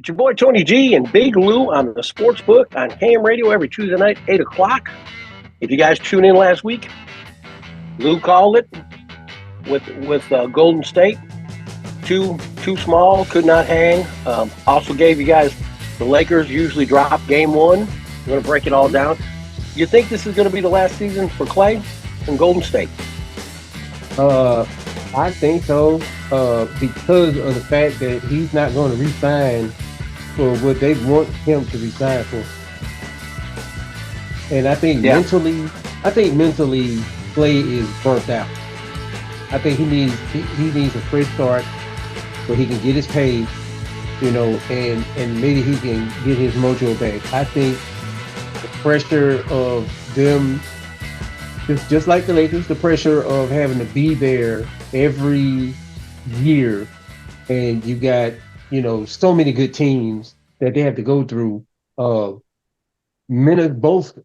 It's your boy Tony G and Big Lou on the Sports Book on KM Radio every Tuesday night, 8 o'clock. If you guys tuned in last week, Lou called it with Golden State. Too small, could not hang. Also gave you guys the Lakers usually drop game one. I'm going to break it all down. You think this is going to be the last season for Clay and Golden State? I think so, because of the fact that he's not going to re-sign for what they want him to resign for. And I think mentally, Clay is burnt out. I think he needs a fresh start where he can get his pay, and maybe he can get his mojo back. I think the pressure of them, just like the Lakers, the pressure of having to be there every year, and you got so many good teams that they have to go through. Both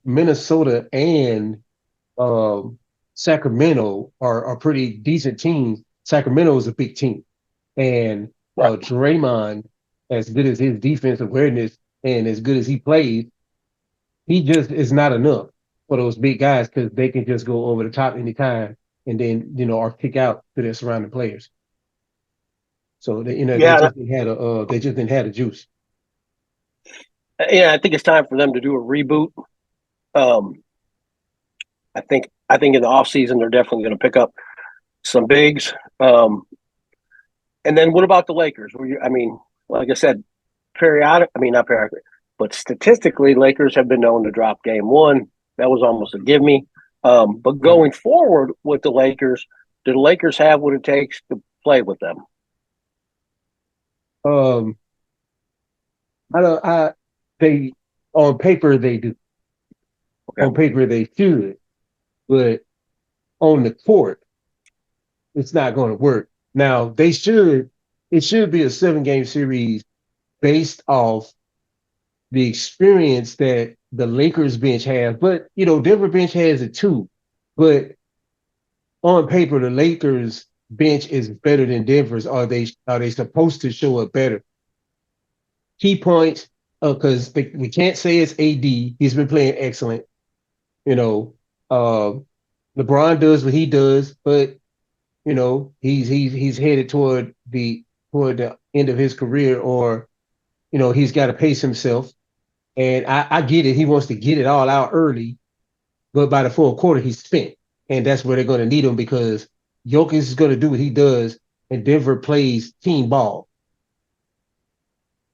Minnesota and Sacramento are pretty decent teams. Sacramento is a big team, and Draymond, as good as his defense awareness and as good as he plays, he just is not enough for those big guys because they can just go over the top anytime and then or kick out to their surrounding players. So they just didn't have the juice. Yeah, I think it's time for them to do a reboot. I think in the offseason they're definitely going to pick up some bigs. And then what about the Lakers? Like I said, not periodically, but statistically, Lakers have been known to drop game one. That was almost a give me. But going forward with the Lakers, do the Lakers have what it takes to play with them? They on paper they do. Okay. On paper they should, but on the court, it's not going to work. Now it should be a 7-game series based off the experience that the Lakers bench has, but Denver bench has it too. But on paper, the Lakers bench is better than Denver's. Are they supposed to show up better? Key points, because we can't say it's AD. He's been playing excellent. LeBron does what he does, but he's headed toward the end of his career, or he's got to pace himself. And I get it. He wants to get it all out early, but by the fourth quarter, he's spent. And that's where they're going to need him because Jokic is going to do what he does, and Denver plays team ball.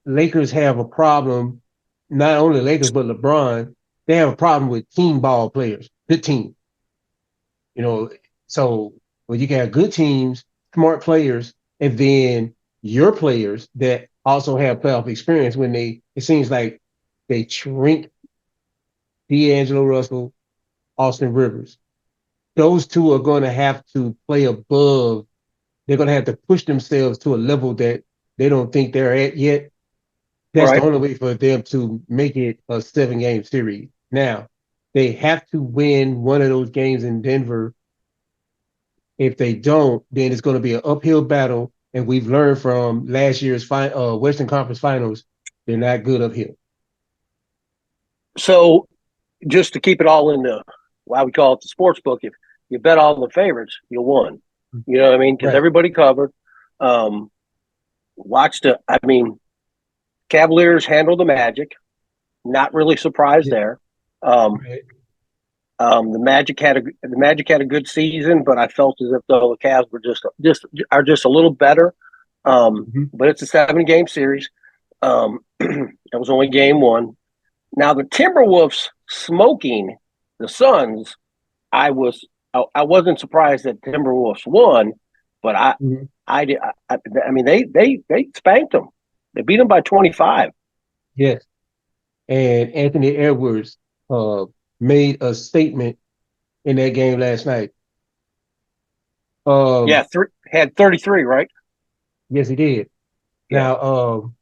Lakers have a problem, not only Lakers, but LeBron. They have a problem with team ball players, good team. So when you can have good teams, smart players, and then your players that also have playoff experience, it seems like they shrink D'Angelo Russell, Austin Rivers. Those two are going to have to play above. They're going to have to push themselves to a level that they don't think they're at yet. That's the only way for them to make it a 7-game series. Now, they have to win one of those games in Denver. If they don't, then it's going to be an uphill battle. And we've learned from last year's Western Conference Finals, they're not good uphill. So just to keep it all in why we call it the sports book, if you bet all the favorites, you won. You know what I mean? Because everybody covered. Cavaliers handled the Magic. Not really surprised there. The Magic had a good season, but I felt as if though the Cavs were just a little better. But it's a 7-game series. That was only game one. Now the Timberwolves smoking the Suns. I wasn't surprised that Timberwolves won, but they spanked them. They beat them by 25. Yes, and Anthony Edwards made a statement in that game last night. Had 33, right? Yes, he did. Yeah. Now,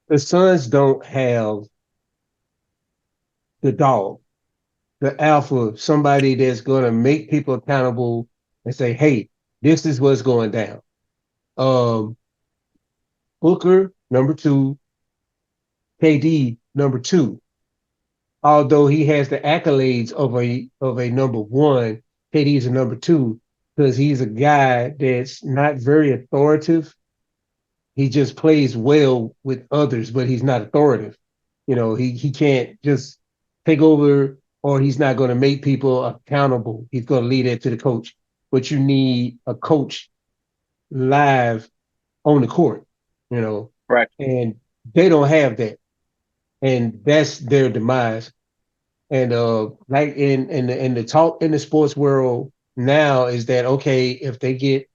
the Suns don't have the dog, the alpha, somebody that's going to make people accountable and say, hey, this is what's going down. Booker number 2, KD number 2. Although he has the accolades of a number 1, KD is a number 2 because he's a guy that's not very authoritative. He just plays well with others, but he's not authoritative. He can't just take over, or he's not going to make people accountable. He's going to leave that to the coach. But you need a coach live on the court, you know, Correct. and they don't have that, and that's their demise. And like in the talk in the sports world now is that okay, if they get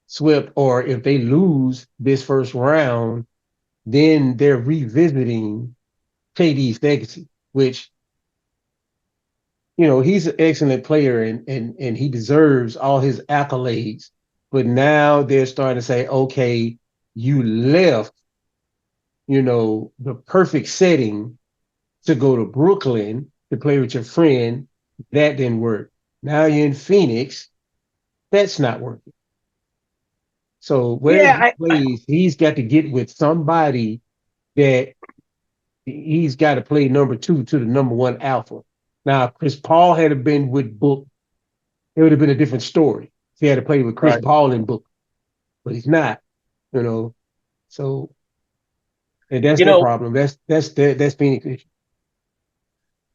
swept or if they lose this first round, then they're revisiting KD's legacy, which he's an excellent player and he deserves all his accolades. But now they're starting to say, okay, you left, the perfect setting to go to Brooklyn to play with your friend. That didn't work. Now you're in Phoenix. That's not working. So wherever he Yeah, plays, he's got to get with somebody that he's got to play number 2 to the number 1 alpha. Now, if Chris Paul had been with Book, it would have been a different story. He had to play with Chris right. Paul and Book, but he's not. So and that's You their know, problem. That's Phoenix issue.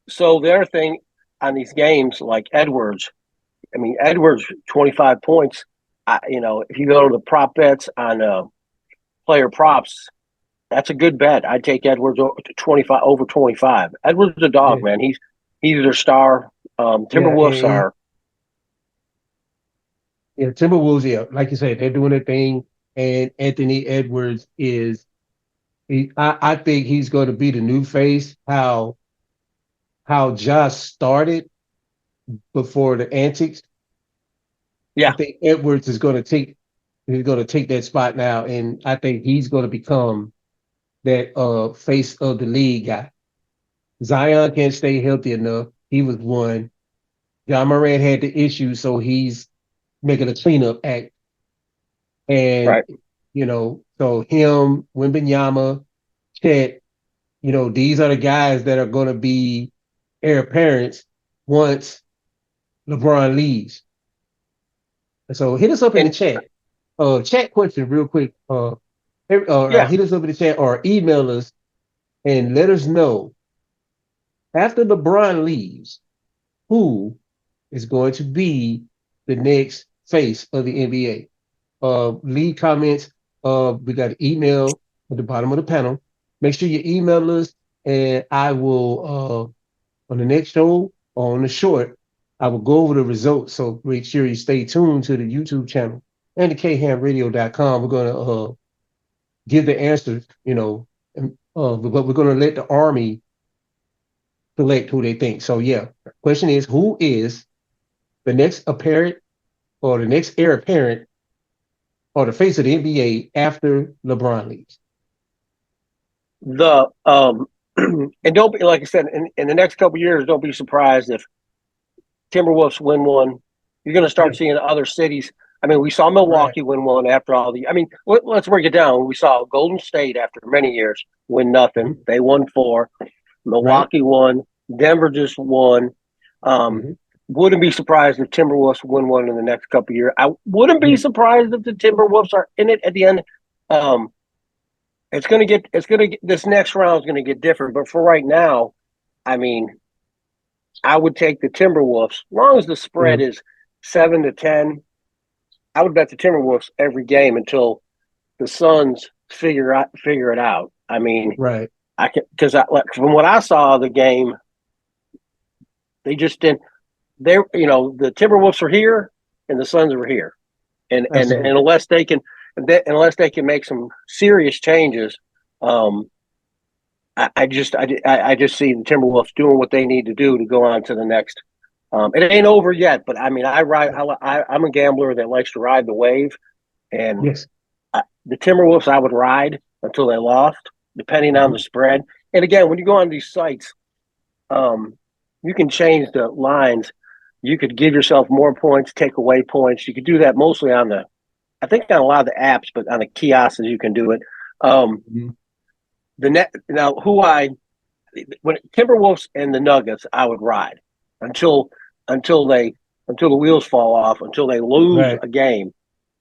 so the other thing on these games, like Edwards, I mean, Edwards, 25 points. If you go to the prop bets on player props, that's a good bet. I'd take Edwards over 25. Edwards is a dog, Yeah, man. He's their star. yeah, Timberwolves are yeah. Timberwolves, yeah, like you said, they're doing their thing, and Anthony Edwards is. I think he's going to be the new face. How Josh started before the antics. I yeah. think Edwards is going to take he's going to take that spot now, and I think he's going to become that face of the league guy. Zion can't stay healthy enough. He was one. John Moran had the issue, so he's making a cleanup act. And Right. so him, Wimbenyama, Chet, these are the guys that are going to be heir apparents once LeBron leaves. So hit us up in the And chat. Chat question real quick. yeah, Hit us up in the chat or email us and let us know after LeBron leaves, who is going to be the next face of the NBA. Leave comments. We got an email at the bottom of the panel. Make sure you email us, and I will on the next show or on the short, I will go over the results. So make sure you stay tuned to the YouTube channel and the khamradio.com. We're gonna give the answers, but we're gonna let the army select who they think. So yeah, question is who is the next apparent or the next heir apparent or the face of the NBA after LeBron leaves? the and don't be like I said in the next couple of years. Don't be surprised if Timberwolves win one. You're going to Yeah, start seeing other cities. I mean, we saw right, Milwaukee win one after all the. I mean, let's break it down. We saw Golden State after many years win nothing. mm-hmm. They won four. Right. Milwaukee won. Denver just won. Um, Mm-hmm. wouldn't be surprised if Timberwolves win one in the next couple of years. I wouldn't be Yeah, surprised if the Timberwolves are in it at the end. Um, this next round is gonna get different. But for right now, I mean, I would take the Timberwolves. As long as the spread mm-hmm. is 7-10, I would bet the Timberwolves every game until the Suns figure it out. I mean, Right. I can because like from what I saw of the game, they just didn't. The Timberwolves are here and the Suns are here, and Absolutely. unless they can make some serious changes, um, I just see the Timberwolves doing what they need to do to go on to the next. It ain't over yet, but I mean, I'm a gambler that likes to ride the wave, and Yes. the Timberwolves I would ride until they lost, depending on Mm-hmm. the spread. And again, when you go on these sites, um, you can change the lines. You could give yourself more points, take away points. You could do that mostly on I think on a lot of the apps, but on the kiosks you can do it. Um, Mm-hmm. the net now who I when Timberwolves and the Nuggets, I would ride until until they until the wheels fall off, until they lose Right. a game,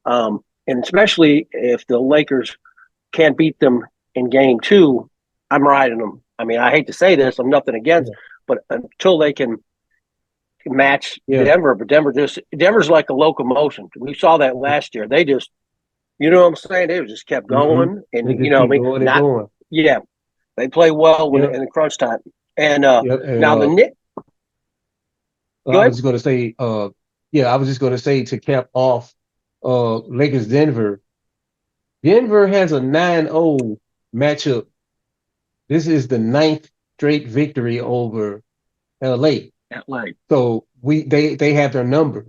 and especially if the Lakers can't beat them in game two, I'm riding them. I mean, I hate to say this, I'm nothing against, Yeah. but until they can match Yeah. Denver, but Denver's like a locomotion. We saw that last year. They just, you know what I'm saying? They just kept Mm-hmm. going, and They you just know, I keep mean, going and not going. yeah, they play well when Yep. in the crunch time. And Yep. And now the Nick, I was good, just gonna say, yeah, I was just gonna say to cap off Lakers Denver. Denver has a 9-0 matchup. This is the ninth straight victory over LA. like So they have their number.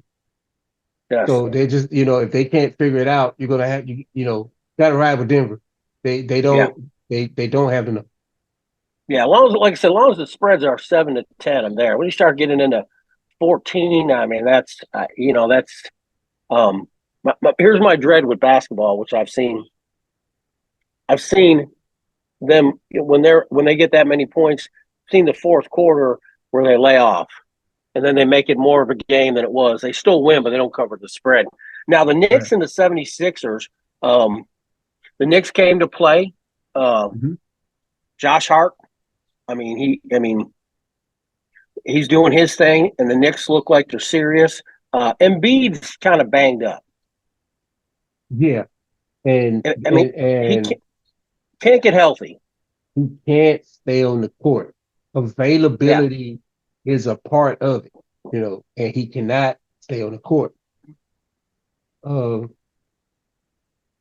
yes, So they just, if they can't figure it out, you're gonna have gotta ride with Denver. They yeah, they don't have the number. yeah. As long as, like I said, as long as the spreads are 7 to 10, I'm there. When you start getting into 14, I mean, that's that's um. Here's my dread with basketball, which I've seen. I've seen them when they get that many points. I've seen the fourth quarter where they lay off, and then they make it more of a game than it was. They still win, but they don't cover the spread. Now the Right. Knicks and the 76ers, the Knicks came to play. Mm-hmm. Josh Hart, he's doing his thing, and the Knicks look like they're serious. Embiid's kind of banged up. Yeah. And I mean, and he and can't get healthy. he can't stay on the court. Yeah. Availability is a part of it, and he cannot stay on the court. Uh,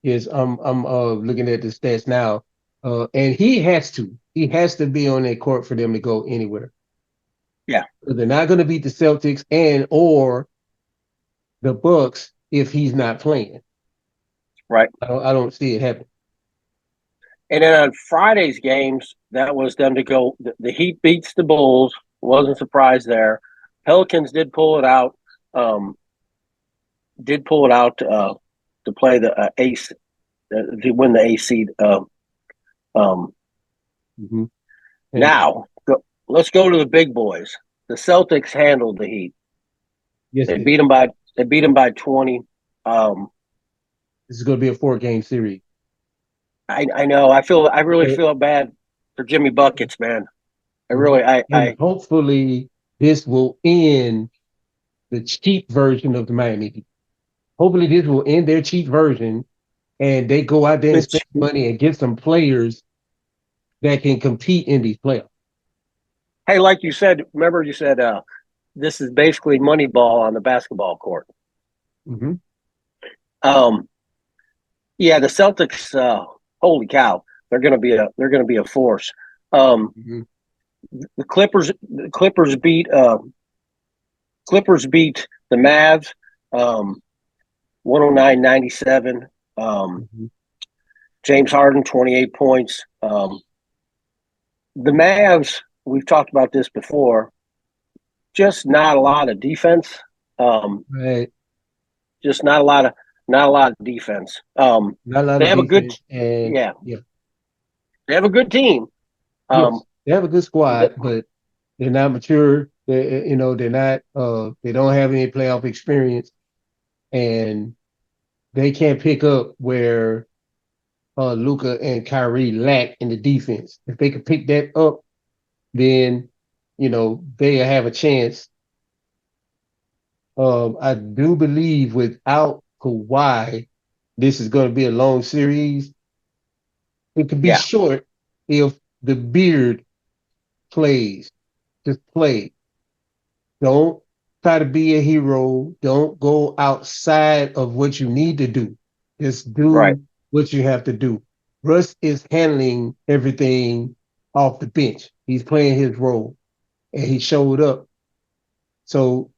yes, I'm looking at the stats now. And he has to be on that court for them to go anywhere. Yeah. They're not going to beat the Celtics and or the Bucks if he's not playing. Right. I don't see it happen. And then on Friday's games, that was them to go. The Heat beats the Bulls. Wasn't surprised there. Pelicans did pull it out. Um, did pull it out to play the ace to win the A seed. Um, Mm-hmm. And now let's go to the big boys. The Celtics handled the Heat. yes, They beat them by 20. Um, this is going to be a 4-game series. I know. I really And, feel bad for Jimmy buckets, man. I mhm. really And hopefully this will end the cheap version of the Miami Heat. Hopefully this will end their cheap version and they go out there and spend it's money and get some players that can compete in these playoffs. hey, like you said. Remember you said this is basically money ball on the basketball court. Mm-hmm. Um, yeah, the Celtics. Holy cow, they're gonna be a force. Um, Mm-hmm. the Clippers beat the Mavs, 109-97. Um, Mm-hmm. James Harden 28 points. The Mavs. We've talked about this before. Just not a lot of defense. Um, Right. just not a lot of defense. Not a lot They of have a good defense. And yeah. yeah, They have a good team. Um, yes, they have a good the, squad, but they're not mature. They're not they don't have any playoff experience and they can't pick up where Luca and Kyrie lack in the defense. If they could pick that up, then they have a chance. I do believe without Kawhi, this is going to be a long series. It could be yeah, short if the beard plays. Just play. Don't try to be a hero. Don't go outside of what you need to do. Just right. do what you have to do. Russ is handling everything off the bench. He's playing his role and he showed up. So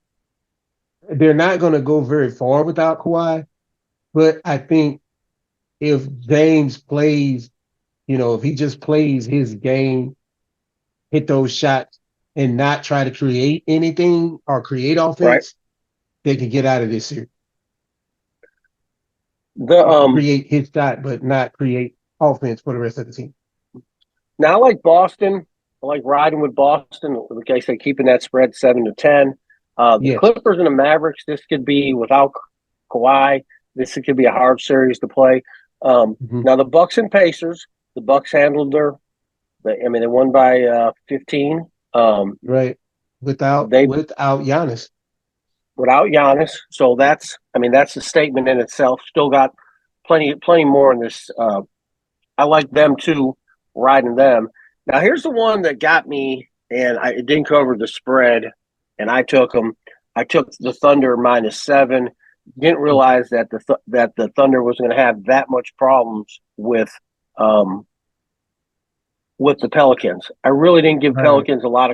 they're not going to go very far without Kawhi. But I think if James plays, if he just plays his game, hit those shots, and not try to create anything or create Right. offense, they can get out of this series. The He can create his shot, but not create offense for the rest of the team. Now I like Boston. I like riding with Boston. Like I say, keeping that spread 7-10. The Yes. Clippers and the Mavericks. This could be without Kawhi. This could be a hard series to play. Now the Bucks and Pacers. The Bucks handled they won by 15. Right. Without They Giannis. Without Giannis. So that's a statement in itself. Still got plenty more in this. I like them too, riding them. Now here's the one that got me, and it didn't cover the spread, and I took them. I took the Thunder -7. Didn't realize that the Thunder was going to have that much problems with the Pelicans. I really didn't give Pelicans a lot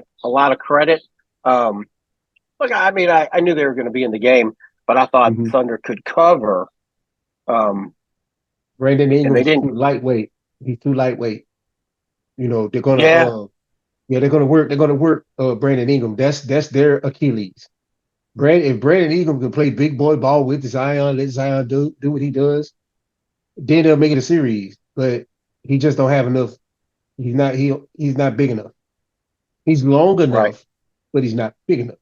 of credit. Look, I knew they were going to be in the game, but I thought Thunder could cover. Brandon And they Ingram's didn't. too lightweight. He's too lightweight. You know, they're gonna they're gonna work Brandon Ingram. That's their Achilles. If Brandon Ingram can play big boy ball with Zion, let Zion do what he does, then they'll make it a series. But he just don't have enough. He's not big enough. He's long enough, Right. but he's not big enough.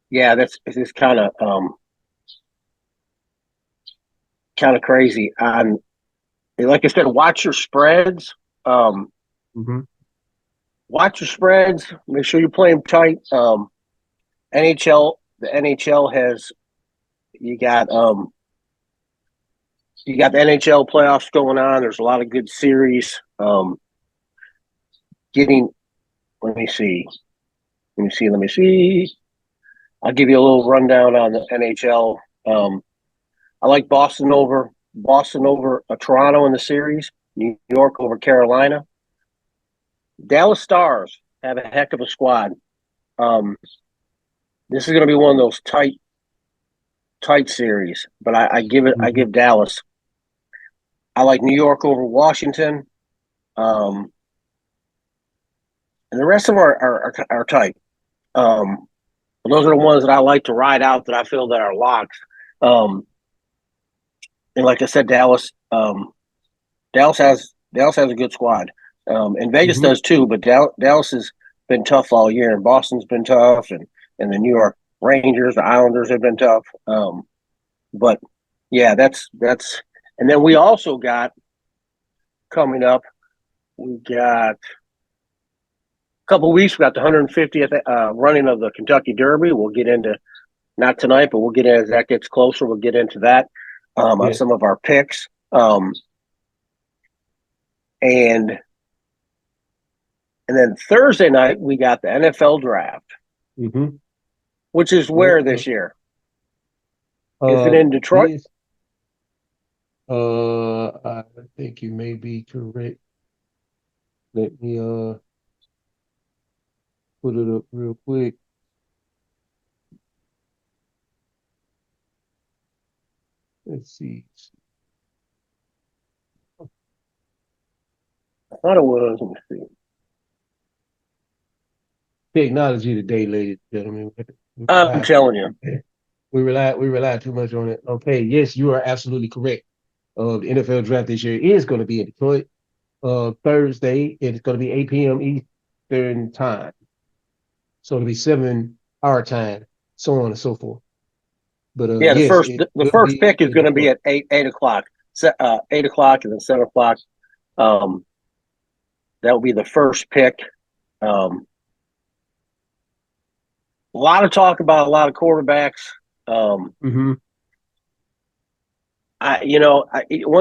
Yeah, it's kind of crazy. Like I said, watch your spreads. Watch your spreads. Make sure you play them tight. NHL, the NHL has you got the NHL playoffs going on. There's a lot of good series. Getting let me see. I'll give you a little rundown on the NHL. I like Boston over Toronto in the series. New York over Carolina. Dallas Stars have a heck of a squad. This is going to be one of those tight series, but I give Dallas. I like New York over Washington, and the rest of them are tight. Those are the ones that I like to ride out that I feel that are locks. And like I said, Dallas has a good squad, and Vegas does too. But Dallas has been tough all year, and Boston's been tough, and the New York Rangers, the Islanders have been tough. But yeah, that's. And then we also got coming up. We got a couple of weeks. We got the 150th running of the Kentucky Derby. We'll get into not tonight, but we'll get as that gets closer. We'll get into that on some of our picks. And then Thursday night we got the NFL draft, which is where this year? Is it in Detroit? I think you may be correct. Let me put it up real quick. Let's see. I thought it was. Let me see. Technology today, ladies and gentlemen. I'm telling you. We rely too much on it. Okay, yes, you are absolutely correct. The NFL draft this year is going to be in Detroit. Thursday, it's going to be 8 p.m. Eastern time. So it'll be 7 our time, so on and so forth. But yeah, yes, the first pick is going to be at 8 o'clock. 8 o'clock and then 7 o'clock. That will be the first pick. A lot of talk about a lot of quarterbacks. One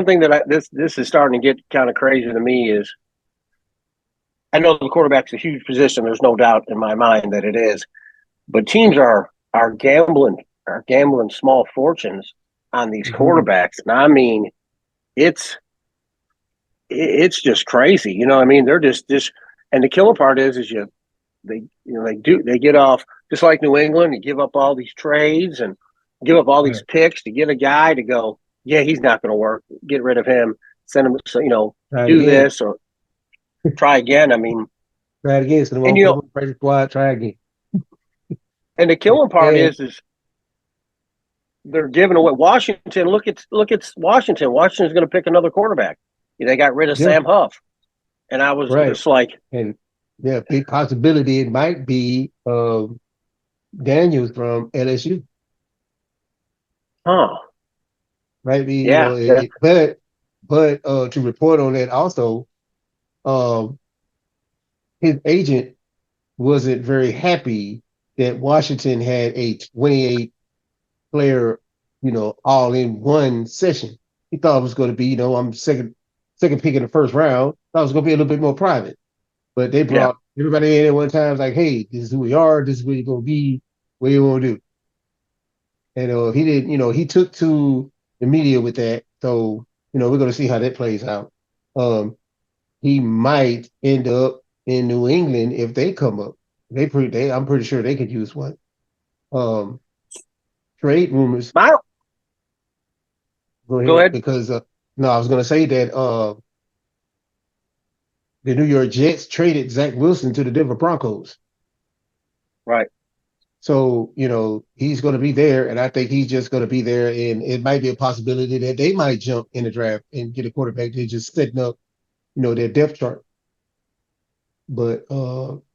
thing that this is starting to get kind of crazy to me is I know the quarterback's a huge position. There's no doubt in my mind that it is, but teams are gambling small fortunes on these quarterbacks, and I mean, it's just crazy. You know what I mean? They're just and the killer part is they get off just like New England. You give up all these trades and give up all these picks to get a guy to go. Yeah, he's not going to work. Get rid of him. Send him. Do this or try again. I mean, try it again. So squad. Try again. And the killing part is they're giving away Washington. Look at Washington. Washington's going to pick another quarterback. They got rid of Sam Huff, and I was just like, and big possibility it might be Daniels from LSU. huh? Might be, Yeah. but to report on that also, his agent wasn't very happy that Washington had a 28 player, all in one session. He thought it was going to be, I'm second pick in the first round. Thought it was going to be a little bit more private. But they brought everybody in at one time. It's like, hey, this is who we are. This is what you're going to be. What you want to do? And he did, he took to the media with that. So, we're going to see how that plays out. He might end up in New England if they come up. I'm pretty sure they could use one. Trade rumors. Wow. Go ahead. Because no, I was going to say that the New York Jets traded Zach Wilson to the Denver Broncos. Right. So, he's going to be there, and I think he's just going to be there, and it might be a possibility that they might jump in the draft and get a quarterback. They're just setting up, their depth chart. But,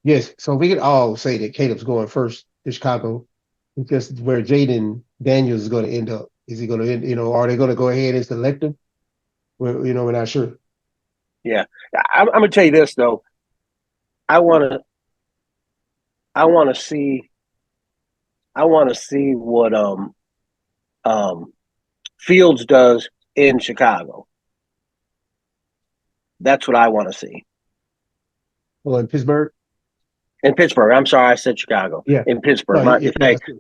yes, so we could all say that Caleb's going first to Chicago. It's just where Jaden Daniels is going to end up. Is he going to end, are they going to go ahead and select him? We're not sure. Yeah. I'm going to tell you this, though. I want to see what Fields does in Chicago. That's what I want to see. Well, in Pittsburgh? In Pittsburgh. I'm sorry, I said Chicago. Yeah. In Pittsburgh.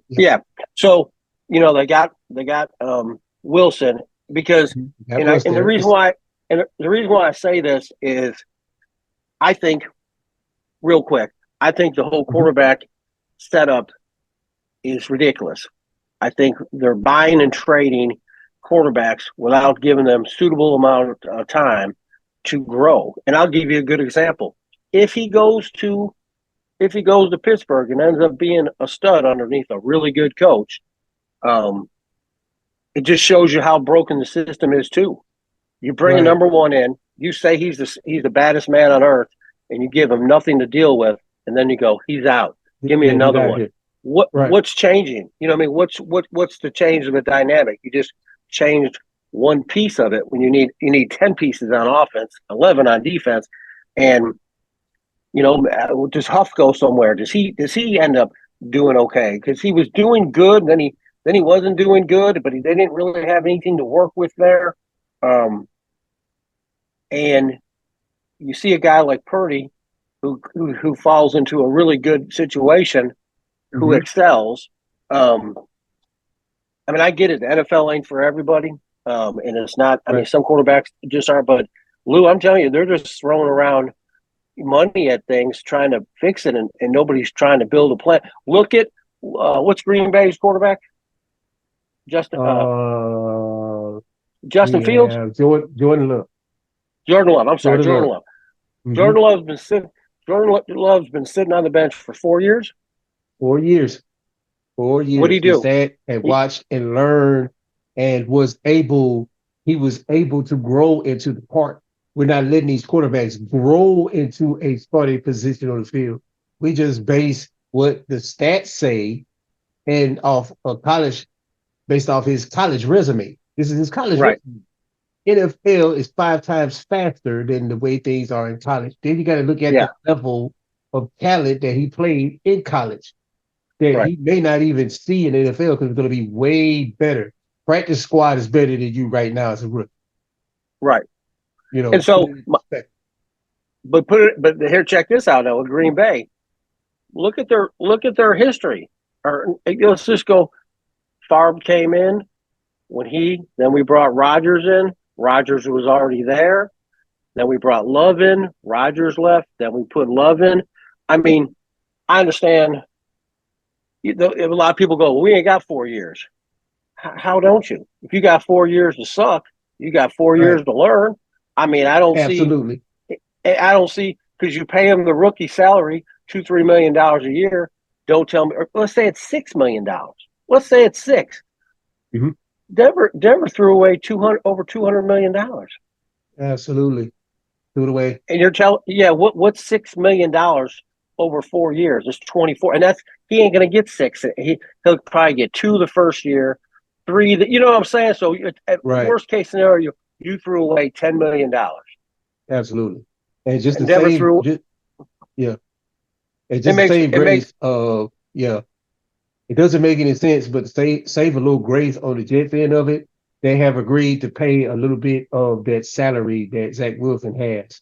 Yeah. So, they got Wilson because the reason why I say this is I think real quick, I think the whole quarterback setup is ridiculous. I think they're buying and trading quarterbacks without giving them suitable amount of time to grow. And I'll give you a good example. If he goes to Pittsburgh and ends up being a stud underneath a really good coach, it just shows you how broken the system is too. You bring a number one in, you say he's the baddest man on earth, and you give him nothing to deal with, and then you go, he's out. Give me another one. What's changing? What's the change of the dynamic? You just changed one piece of it when you need 10 pieces on offense, 11 on defense, and does Huff go somewhere? Does he end up doing okay? Because he was doing good, then he wasn't doing good, but they didn't really have anything to work with there. And you see a guy like Purdy who falls into a really good situation, who excels. I get it. The NFL ain't for everybody. And it's not, some quarterbacks just aren't, but Lou, I'm telling you, they're just throwing around money at things, trying to fix it, and nobody's trying to build a plan. Look at what's Green Bay's quarterback? Justin Fields? Jordan Love. I'm sorry, Jordan Love. Mm-hmm. Jordan Love's been sitting on the bench for 4 years. 4 years. 4 years. What did he do? He sat and watched and learned, and he was able to grow into the part. We're not letting these quarterbacks grow into a starting position on the field. We just base what the stats say and off of college, based off his college resume. This is his college resume. NFL is 5 times faster than the way things are in college. Then you got to look at the level of talent that he played in college that he may not even see in the NFL because it's going to be way better. Practice squad is better than you right now as a rookie. Right. And so, but here, check this out now with Green Bay. Look at their history. Or let's just go. Favre came in then we brought Rodgers in. Rodgers was already there. Then we brought Love in. Rodgers left. Then we put Love in. I understand. A lot of people go, well, we ain't got 4 years. How don't you? If you got 4 years to suck, you got 4 years to learn. I don't Absolutely. see because you pay him the rookie salary, $2-3 million a year. Don't tell me. Let's say it's $6 million. Let's say it's $6. Mm-hmm. Denver threw away over $200 million. Absolutely. Threw it away. And you're telling, yeah, what's $6 million over 4 years? It's 24, and he ain't gonna get six. He'll probably get two the first year, three. You know what I'm saying? So at Right. worst case scenario, you threw away $10 million, Absolutely. And just to and Denver save, threw. yeah, and It just to makes save it makes grace, yeah, it doesn't make any sense, but to save a little grace on the Jets end of it, they have agreed to pay a little bit of that salary that Zach Wilson has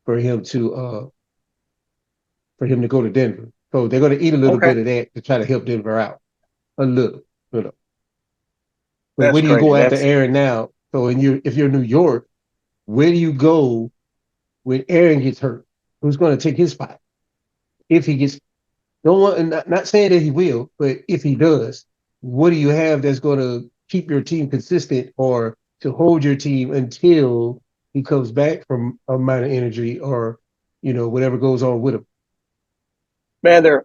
for him to go to Denver. So they're going to eat a little okay. bit of that to try to help Denver out a little, you know. But That's where do you crazy. go after That's Aaron now? So if you're New York, where do you go when Aaron gets hurt? Who's going to take his spot if he gets? Don't want, not saying that he will, but if he does, what do you have that's going to keep your team consistent or to hold your team until he comes back from a minor injury or whatever goes on with him? man. They're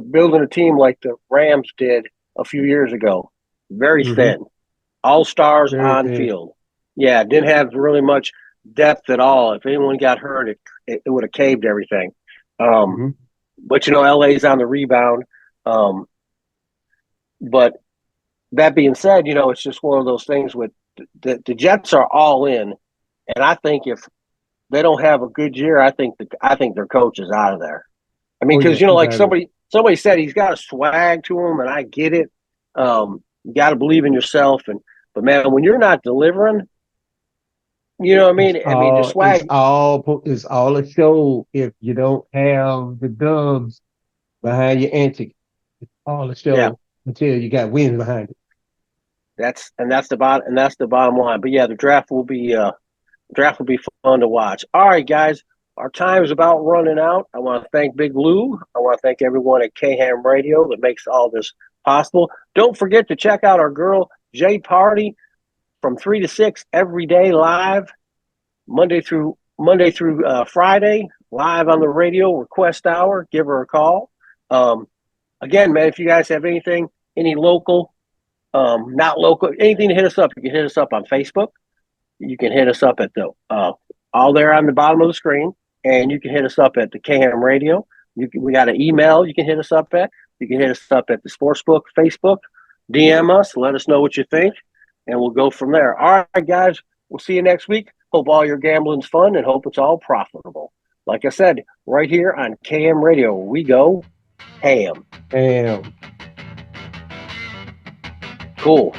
building a team like the Rams did a few years ago. Very Mm-hmm. thin, all stars Very on thin. field. Yeah, didn't have really much depth at all. If anyone got hurt, it would have caved everything. Um, Mm-hmm. but LA's on the rebound. Um, but that being said, it's just one of those things with the Jets are all in, and I think if they don't have a good year, I think their coach is out of there. I mean, Oh because yeah, he's like out of there. somebody said he's got a swag to him, and I get it. You got to believe in yourself, but man, when you're not delivering, you know what I It's mean. I mean, the all it's swag. all it's all a show if you don't have the dubs behind your antics. It's all a Yeah, show until you got wins behind it. that's the bottom line. But yeah, the draft will be fun to watch. All right, guys, our time is about running out. I want to thank Big Lou. I want to thank everyone at KHAM Radio that makes all this possible. Don't forget to check out our girl Jay Party from 3 to 6 every day live, Monday through Friday, live on the radio. Request hour. Give her a call. Um, Again, man, if you guys have anything, any local, not local, anything to hit us up, you can hit us up on Facebook. You can hit us up at the all there on the bottom of the screen, and you can hit us up at the KM Radio. We got an email you can hit us up at. You can hit us up at the Sportsbook Facebook. DM us, let us know what you think, and we'll go from there. All right, guys, we'll see you next week. Hope all your gambling's fun and hope it's all profitable. Like I said, right here on KM Radio, we go ham. Damn. Cool.